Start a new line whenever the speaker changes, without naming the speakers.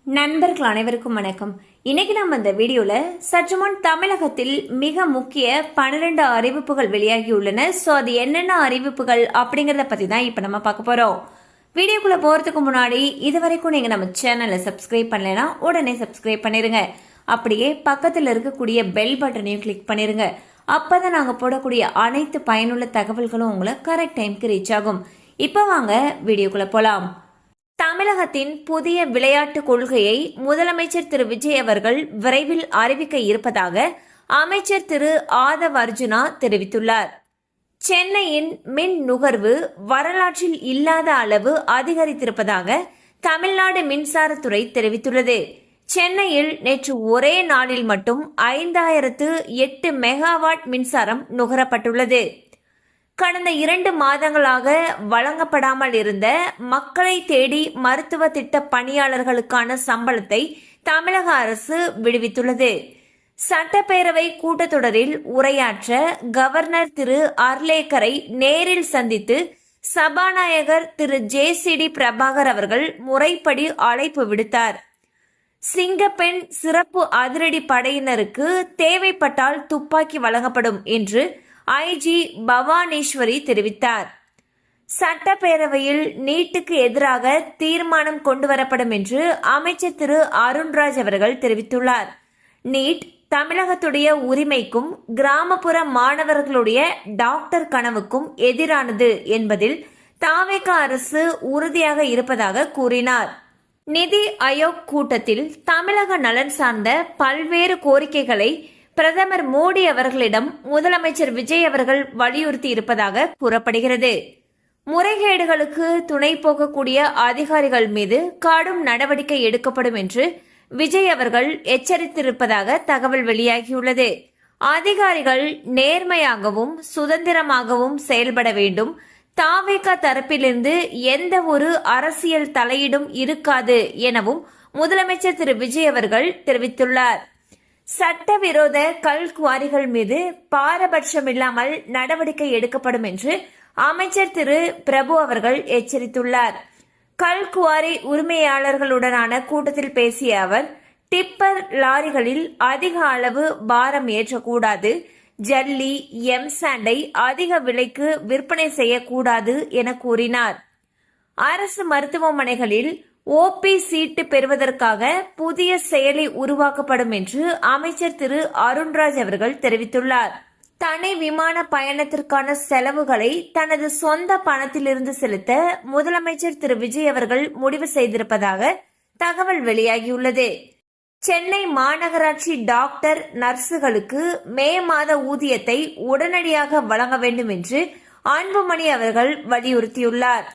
நண்பர்கள் அனைவருக்கும் வணக்கம். இன்னைக்கு நம்ம இந்த வீடியோல சற்று முன் தமிழகத்தில் மிக முக்கிய 12 அறிவிப்புகள் வெளியாகியுள்ளன. சோ அது என்னென்ன அறிவிப்புகள் அப்படிங்கறத பத்தி தான் இப்ப நம்ம பார்க்க போறோம். வீடியோக்குள்ள போறதுக்கு முன்னாடி இதுவரைக்கும் நீங்க நம்ம சேனலை சப்ஸ்கிரைப் பண்ணலைன்னா உடனே சப்ஸ்கிரைப் பண்ணிருங்க. அப்படியே பக்கத்துல இருக்கக்கூடிய பெல் பட்டனையும் கிளிக் பண்ணிருங்க. அப்பதான் நாங்க போடக்கூடிய அனைத்து பயனுள்ள தகவல்களும் உங்களை கரெக்ட் டைம்க்கு ரீச் ஆகும். இப்ப வாங்க வீடியோக்குள்ள போலாம். தமிழகத்தின் புதிய விளையாட்டு கொள்கையை முதலமைச்சர் திரு விஜய் அவர்கள் விரைவில் அறிவிக்க இருப்பதாக அமைச்சர் திரு ஆதவ் அர்ஜுனா தெரிவித்துள்ளார். சென்னையின் மின் நுகர்வு வரலாற்றில் இல்லாத அளவு அதிகரித்திருப்பதாக தமிழ்நாடு மின்சாரத்துறை தெரிவித்துள்ளது. சென்னையில் நேற்று ஒரே நாளில் மட்டும் 5008 மெகாவாட் மின்சாரம் நுகரப்பட்டுள்ளது. கடந்த 2 மாதங்களாக வழங்கப்படாமல் இருந்த மக்களை தேடி மருத்துவ திட்ட பணியாளர்களுக்கான சம்பளத்தை தமிழக அரசு விடுவித்துள்ளது. சட்டப்பேரவை கூட்டத்தொடரில் உரையாற்ற கவர்னர் திரு அர்லேக்கரை நேரில் சந்தித்து சபாநாயகர் திரு ஜே.சி.டி. பிரபாகர் அவர்கள் முறைப்படி அழைப்பு விடுத்தார். சிங்கப்பெண் சிறப்பு அதிரடி படையினருக்கு தேவைப்பட்டால் துப்பாக்கி வழங்கப்படும் என்று ஐஜி பவானேஸ்வரி தெரிவித்தார். சட்டப்பேரவையில் நீட்டுக்கு எதிராக தீர்மானம் கொண்டுவரப்படும் என்று அமைச்சர் திரு அருண்ராஜ் அவர்கள் தெரிவித்துள்ளார். நீட் தமிழகத்துடைய உரிமைக்கும் கிராமப்புற மாணவர்களுடைய டாக்டர் கனவுக்கும் எதிரானது என்பதில் தாவேக அரசு உறுதியாக இருப்பதாக கூறினார். நிதி ஆயோக் கூட்டத்தில் தமிழக நலன் சார்ந்த பல்வேறு கோரிக்கைகளை பிரதமர் மோடி அவர்களிடம் முதலமைச்சர் விஜய் அவர்கள் வலியுறுத்தி இருப்பதாக கூறப்படுகிறது. முறைகேடுகளுக்கு துணை போகக்கூடிய அதிகாரிகள் மீது கடும் நடவடிக்கை எடுக்கப்படும் என்று விஜய் அவர்கள் எச்சரித்திருப்பதாக தகவல் வெளியாகியுள்ளது. அதிகாரிகள் நேர்மையாகவும் சுதந்திரமாகவும் செயல்பட வேண்டும். தாவேகா தரப்பிலிருந்து எந்த ஒரு அரசியல் தலையீடும் இருக்காது எனவும் முதலமைச்சர் திரு விஜய் அவர்கள் தெரிவித்துள்ளார். சட்டவிரோத கல் குவாரிகள் மீது பாரபட்சமில்லாமல் நடவடிக்கை எடுக்கப்படும் என்று அமைச்சர் திரு பிரபு அவர்கள் எச்சரித்துள்ளார். கல் குவாரி உரிமையாளர்களுடனான கூட்டத்தில் பேசிய அவர், டிப்பர் லாரிகளில் அதிக அளவு பாரம் ஏற்றக்கூடாது, ஜல்லி எம்சாண்டை அதிக விலைக்கு விற்பனை செய்யக்கூடாது என கூறினார். அரசு மருத்துவமனைகளில் ஓபி சீட்டு பெறுவதற்காக புதிய செயலி உருவாக்கப்படும் என்று அமைச்சர் திரு அருண்ராஜ் அவர்கள் தெரிவித்துள்ளார். தனி விமான பயணத்திற்கான செலவுகளை தனது சொந்த பணத்திலிருந்து செலுத்த முதலமைச்சர் திரு விஜய் அவர்கள் முடிவு செய்திருப்பதாக தகவல் வெளியாகியுள்ளது. சென்னை மாநகராட்சி டாக்டர் நர்சுகளுக்கு மே மாத ஊதியத்தை உடனடியாக வழங்க வேண்டும் என்று அன்புமணி அவர்கள் வலியுறுத்தியுள்ளார்.